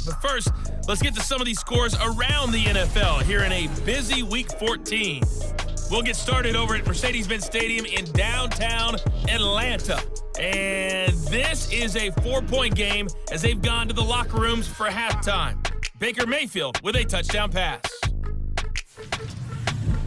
But first, let's get to some of these scores around the NFL here in a busy Week 14. We'll get started over at Mercedes-Benz Stadium in downtown Atlanta. And this is a 4-point game as they've gone to the locker rooms for halftime. Baker Mayfield with a touchdown pass.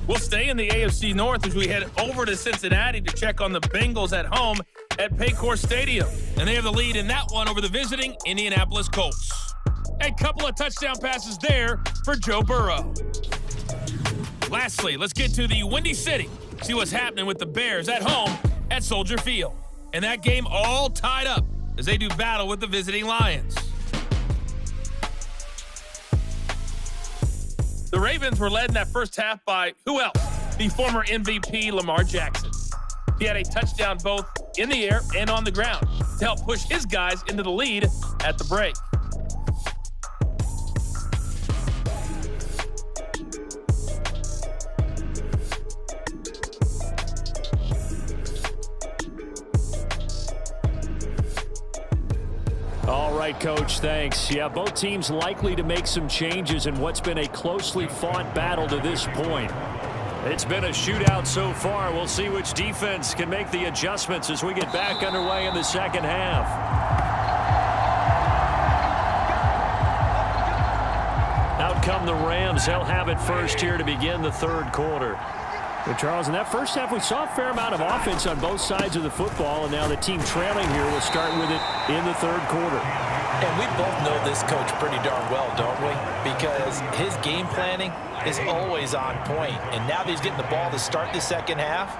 We'll stay in the AFC North as we head over to Cincinnati to check on the Bengals at home at Paycor Stadium. And they have the lead in that one over the visiting Indianapolis Colts. A couple of touchdown passes there for Joe Burrow. Lastly, let's get to the Windy City. See what's happening with the Bears at home at Soldier Field. And that game all tied up as they do battle with the visiting Lions. The Ravens were led in that first half by who else? The former MVP Lamar Jackson. He had a touchdown both in the air and on the ground to help push his guys into the lead at the break. All right, Coach, thanks. Yeah, both teams likely to make some changes in what's been a closely fought battle to this point. It's been a shootout so far. We'll see which defense can make the adjustments as we get back underway in the second half. Out come the Rams. They'll have it first here to begin the third quarter. Well, Charles, in that first half, we saw a fair amount of offense on both sides of the football, and now the team trailing here will start with it in the third quarter. And we both know this coach pretty darn well, don't we? Because his game planning is always on point. And now that he's getting the ball to start the second half,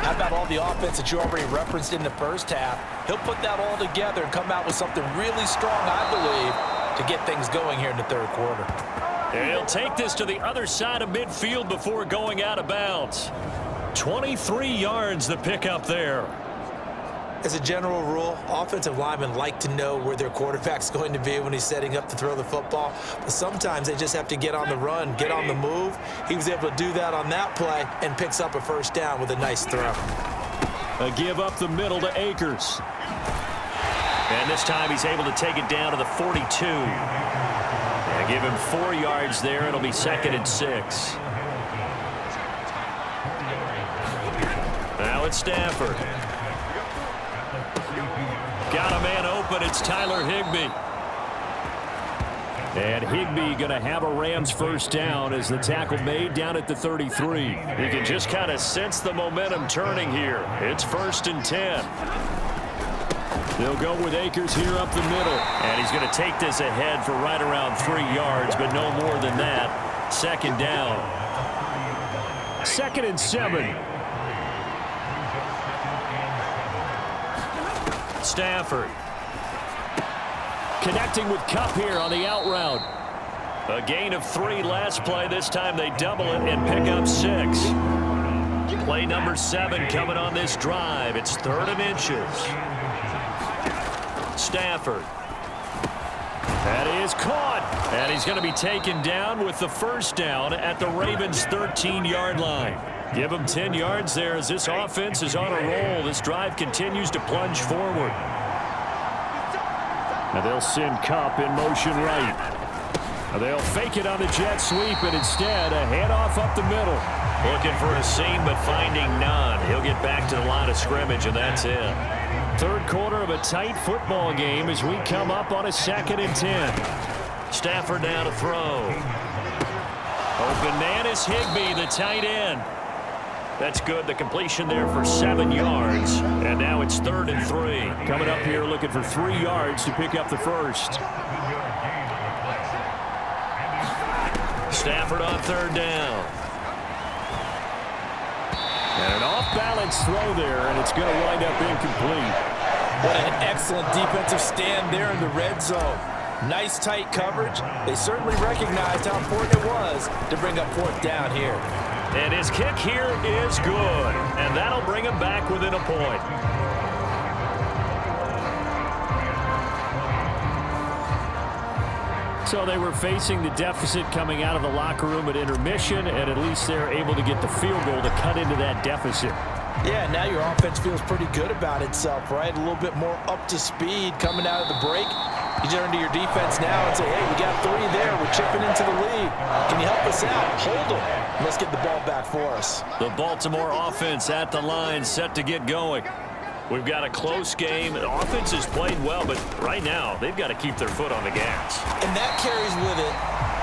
how about all the offense that you already referenced in the first half? He'll put that all together and come out with something really strong, I believe, to get things going here in the third quarter. He'll take this to the other side of midfield before going out of bounds. 23 yards the pickup there. As a general rule, offensive linemen like to know where their quarterback's going to be when he's setting up to throw the football. But sometimes they just have to get on the run, get on the move. He was able to do that on that play and picks up a first down with a nice throw. A give up the middle to Akers. And this time he's able to take it down to the 42. And give him 4 yards there. It'll be 2nd and 6. Now it's Stafford. Got a man open. It's Tyler Higbee. And Higbee going to have a Rams first down as the tackle made down at the 33. You can just kind of sense the momentum turning here. It's 1st and 10. They'll go with Akers here up the middle. And he's going to take this ahead for right around 3 yards, but no more than that. 2nd down. 2nd and 7. Stafford. Connecting with Kupp here on the out route. A gain of 3 last play. This time they double it and pick up 6. Play number 7 coming on this drive. It's 3rd and inches. Stafford. That is caught. And he's going to be taken down with the first down at the Ravens' 13-yard line. Give him 10 yards there as this offense is on a roll. This drive continues to plunge forward. Now they'll send Kupp in motion right. Now they'll fake it on the jet sweep, and instead a handoff up the middle. Looking for a seam, but finding none. He'll get back to the line of scrimmage, and that's it. Third quarter of a tight football game as we come up on a 2nd and 10. Stafford now to throw. Open man is Higbee, the tight end. That's good. The completion there for 7 yards. And now it's 3rd and 3. Coming up here looking for 3 yards to pick up the first. Stafford on 3rd down. And an off-balance throw there, and it's going to wind up incomplete. What an excellent defensive stand there in the red zone. Nice tight coverage. They certainly recognized how important it was to bring up 4th down here. And his kick here is good. And that'll bring him back within a point. So they were facing the deficit coming out of the locker room at intermission, and at least they're able to get the field goal to cut into that deficit. Yeah, now your offense feels pretty good about itself, right? A little bit more up to speed coming out of the break. You turn to your defense now and say, hey, we got 3 there. We're chipping into the lead. Can you help us out? Hold them. Let's get the ball back for us. The Baltimore offense at the line, set to get going. We've got a close game. The offense is playing well, but right now they've got to keep their foot on the gas. And that carries with it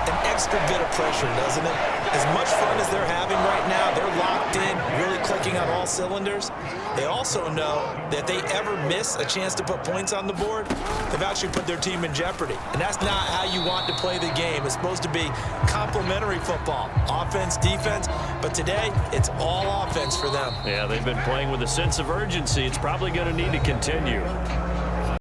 an extra bit of pressure, doesn't it? As much fun as they're having right now, they're locked in, really clicking on all cylinders. They also know that if they ever miss a chance to put points on the board, they've actually put their team in jeopardy. And that's not how you want to play the game. It's supposed to be complementary football, offense, defense. But today, it's all offense for them. Yeah, they've been playing with a sense of urgency. It's probably going to need to continue.